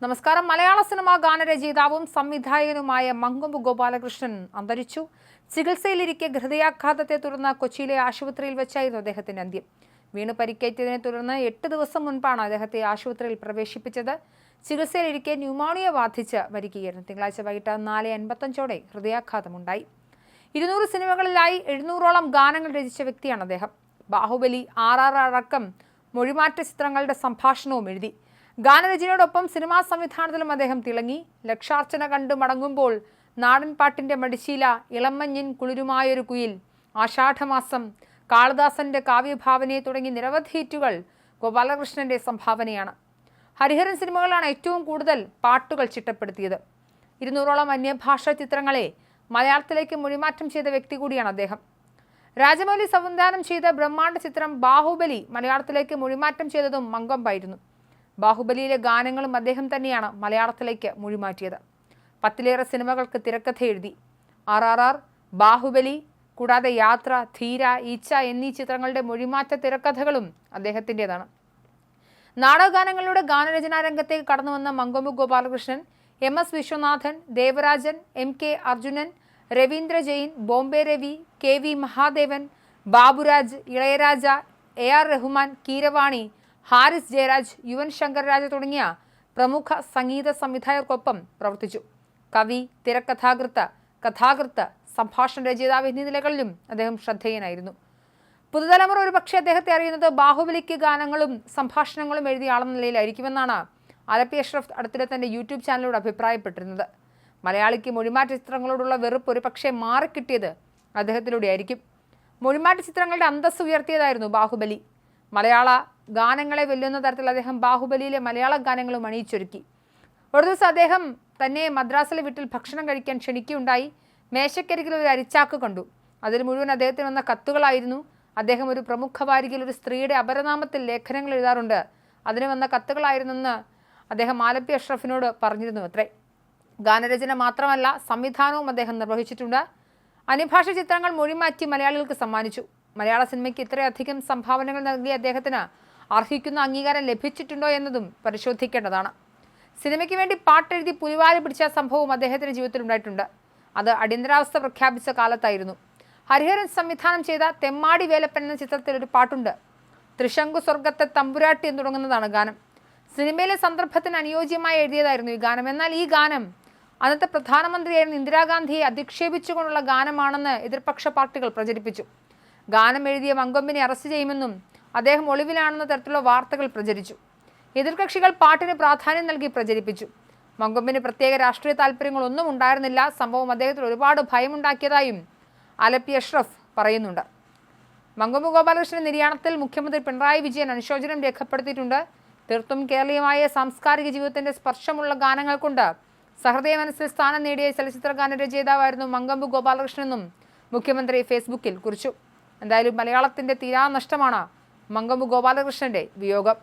നമസ്കാരം. മലയാള സിനിമാ ഗാനരചയിതാവും സംവിധായകനുമായ മങ്കൊമ്പ് ഗോപാലകൃഷ്ണൻ അന്തരിച്ചു. ചികിത്സയിലിരിക്കെ ഹൃദയാഘാതത്തെ തുടർന്ന് കൊച്ചിയിലെ ആശുപത്രിയിൽ വെച്ചായിരുന്നു അദ്ദേഹത്തിന്റെ അന്ത്യം. വീണ് പരിക്കേറ്റതിനെ തുടർന്ന് 8 ദിവസം മുൻപാണ് അദ്ദേഹത്തെ ആശുപത്രിയിൽ പ്രവേശിപ്പിച്ചത്. ചികിത്സയിലിരിക്കെ ന്യൂമോണിയ ബാധിച്ച് മരിക്കുകയായിരുന്നു. തിങ്കളാഴ്ച വൈകിട്ട് 4:55 ഹൃദയാഘാതമുണ്ടായി. 200 സിനിമകളിലായി 700ഓളം ഗാനങ്ങൾ രചിച്ച വ്യക്തിയാണ് അദ്ദേഹം. ബാഹുബലി, RRR അടക്കം മൊഴിമാറ്റ ചിത്രങ്ങളുടെ സംഭാഷണവും എഴുതി. ഗാനരചനയോടൊപ്പം സിനിമാ സംവിധാനത്തിലും അദ്ദേഹം തിളങ്ങി. ലക്ഷാർച്ചന കണ്ടു മടങ്ങുമ്പോൾ, നാടൻ പാട്ടിന്റെ മടിശീല, ഇളമഞ്ഞിൻ കുളിരുമായൊരു കുയിൽ, ആഷാഢമാസം, കാളിദാസന്റെ കാവ്യഭാവനയെ തുടങ്ങി നിരവധി ഹിറ്റുകൾ ഗോപാലകൃഷ്ണന്റെ സംഭാവനയാണ്. ഹരിഹരൻ സിനിമകളാണ് ഏറ്റവും കൂടുതൽ പാട്ടുകൾ ചിട്ടപ്പെടുത്തിയത്. 200ഓളം അന്യഭാഷാ ചിത്രങ്ങളെ മലയാളത്തിലേക്ക് മൊഴിമാറ്റം ചെയ്ത വ്യക്തി കൂടിയാണ് അദ്ദേഹം. രാജമൗലി സംവിധാനം ചെയ്ത ബ്രഹ്മാണ്ഡ ചിത്രം ബാഹുബലി മലയാളത്തിലേക്ക് മൊഴിമാറ്റം ചെയ്തതും മങ്കൊമ്പായിരുന്നു. ബാഹുബലിയിലെ ഗാനങ്ങളും അദ്ദേഹം തന്നെയാണ് മലയാളത്തിലേക്ക് മൊഴിമാറ്റിയത്. 10ലേറെ സിനിമകൾക്ക് തിരക്കഥ എഴുതി. RRR, ബാഹുബലി, കൂടാതെ യാത്ര, ധീര, ഈച്ച എന്നീ ചിത്രങ്ങളുടെ മൊഴിമാറ്റ തിരക്കഥകളും അദ്ദേഹത്തിൻ്റെതാണ്. നാടകഗാനങ്ങളുടെ ഗാനരചനാ രംഗത്തേക്ക് കടന്നുവന്ന Mankombu Gopalakrishnan MS Viswanathan, Devarajan, MK Arjunan, Ravindra Jain, Bombay Ravi, KV Mahadevan, Baburaj, Ilaiyaraaja, AR Rahman, Keeravani, Haris Jayaraj, Yuvan Shankar രാജ തുടങ്ങിയ പ്രമുഖ സംഗീത സംവിധായകർക്കൊപ്പം പ്രവർത്തിച്ചു. കവി, കഥാകൃത്ത്, സംഭാഷണ രചയിതാവ് എന്നീ നിലകളിലും അദ്ദേഹം ശ്രദ്ധേയനായിരുന്നു. പുതുതലമുറ ഒരുപക്ഷെ അദ്ദേഹത്തെ അറിയുന്നത് ബാഹുബലിക്ക് ഗാനങ്ങളും സംഭാഷണങ്ങളും എഴുതിയ ആളെന്ന നിലയിലായിരിക്കുമെന്നാണ് ആലപ്പി അഷ്റഫ് അടുത്തിടെ തന്റെ യൂട്യൂബ് ചാനലിലൂടെ അഭിപ്രായപ്പെട്ടിരുന്നത്. മലയാളിക്ക് മൊഴിമാറ്റ ചിത്രങ്ങളോടുള്ള വെറുപ്പ് ഒരുപക്ഷെ മാറിക്കിട്ടിയത് അദ്ദേഹത്തിലൂടെയായിരിക്കും. മൊഴിമാറ്റ ചിത്രങ്ങളുടെ അന്തസ്സ് ഉയർത്തിയതായിരുന്നു ബാഹുബലി. മലയാള ഗാനങ്ങളെ വെല്ലുന്ന തരത്തിൽ അദ്ദേഹം ബാഹുബലിയിലെ മലയാള ഗാനങ്ങളും അണിയിച്ചൊരുക്കി. ഒരു ദിവസം അദ്ദേഹം തന്നെ മദ്രാസിലെ വീട്ടിൽ ഭക്ഷണം കഴിക്കാൻ ക്ഷണിക്കുകയുണ്ടായി. മേശക്കരികിൽ ഒരു അരിച്ചാക്ക് കണ്ടു. അതിൽ മുഴുവൻ അദ്ദേഹത്തിന് വന്ന കത്തുകളായിരുന്നു. അദ്ദേഹം ഒരു പ്രമുഖ വാരികയിൽ ഒരു സ്ത്രീയുടെ അപരനാമത്തിൽ ലേഖനങ്ങൾ എഴുതാറുണ്ട്. അതിന് വന്ന കത്തുകളായിരുന്നെന്ന് അദ്ദേഹം ആലപ്പി അഷ്റഫിനോട് പറഞ്ഞിരുന്നു അത്രേ. ഗാനരചന മാത്രമല്ല, സംവിധാനവും അദ്ദേഹം നിർവഹിച്ചിട്ടുണ്ട്. അന്യഭാഷ ചിത്രങ്ങൾ മൊഴിമാറ്റി മലയാളികൾക്ക് സമ്മാനിച്ചു. മലയാള സിനിമയ്ക്ക് ഇത്രയധികം സംഭാവനകൾ നൽകിയ അദ്ദേഹത്തിന് അർഹിക്കുന്ന അംഗീകാരം ലഭിച്ചിട്ടുണ്ടോ എന്നതും പരിശോധിക്കേണ്ടതാണ്. സിനിമയ്ക്ക് വേണ്ടി പാട്ടെഴുതി പുലിവാല് പിടിച്ച സംഭവവും അദ്ദേഹത്തിന്റെ ജീവിതത്തിൽ ഉണ്ടായിട്ടുണ്ട്. അത് അടിയന്തരാവസ്ഥ പ്രഖ്യാപിച്ച കാലത്തായിരുന്നു. ഹരിഹരൻ സംവിധാനം ചെയ്ത തെമ്മാടി വേലപ്പൻ എന്ന ചിത്രത്തിൽ ഒരു പാട്ടുണ്ട്. ത്രിശങ്കു സ്വർഗത്തെ തമ്പുരാട്ടി എന്ന് തുടങ്ങുന്നതാണ് ഗാനം. സിനിമയിലെ സന്ദർഭത്തിന് അനുയോജ്യമായി എഴുതിയതായിരുന്നു ഈ ഗാനം. എന്നാൽ ഈ ഗാനം അന്നത്തെ പ്രധാനമന്ത്രിയായിരുന്ന ഇന്ദിരാഗാന്ധിയെ അധിക്ഷേപിച്ചുകൊണ്ടുള്ള ഗാനമാണെന്ന് എതിർപക്ഷ പാർട്ടികൾ പ്രചരിപ്പിച്ചു. ഗാനം എഴുതിയ മങ്കൊമ്പിനെ അറസ്റ്റ് ചെയ്യുമെന്നും അദ്ദേഹം ഒളിവിലാണെന്ന തരത്തിലുള്ള വാർത്തകൾ പ്രചരിച്ചു. എതിർകക്ഷികൾ പാട്ടിന് പ്രാധാന്യം നൽകി പ്രചരിപ്പിച്ചു. മങ്കൊമ്പിന് പ്രത്യേക രാഷ്ട്രീയ താല്പര്യങ്ങളൊന്നും ഉണ്ടായിരുന്നില്ല. സംഭവം അദ്ദേഹത്തിൽ ഒരുപാട് ഭയമുണ്ടാക്കിയതായും ആലപ്പി അഷ്റഫ് പറയുന്നുണ്ട്. മങ്കൊമ്പ് ഗോപാലകൃഷ്ണന്റെ നിര്യാണത്തിൽ മുഖ്യമന്ത്രി പിണറായി വിജയൻ അനുശോചനം രേഖപ്പെടുത്തിയിട്ടുണ്ട്. തീർത്തും കേരളീയമായ സാംസ്കാരിക ജീവിതത്തിന്റെ സ്പർശമുള്ള ഗാനങ്ങൾ കൊണ്ട് സഹൃദയ മനസ്സിൽ സ്ഥാനം നേടിയ ചലച്ചിത്ര ഗാന രചയിതാവായിരുന്നു മങ്കൊമ്പ് ഗോപാലകൃഷ്ണനെന്നും മുഖ്യമന്ത്രി ഫേസ്ബുക്കിൽ കുറിച്ചു. എന്തായാലും മലയാളത്തിന്റെ തീരാനഷ്ടമാണ് മങ്കൊമ്പ് ഗോപാലകൃഷ്ണന്റെ വിയോഗം.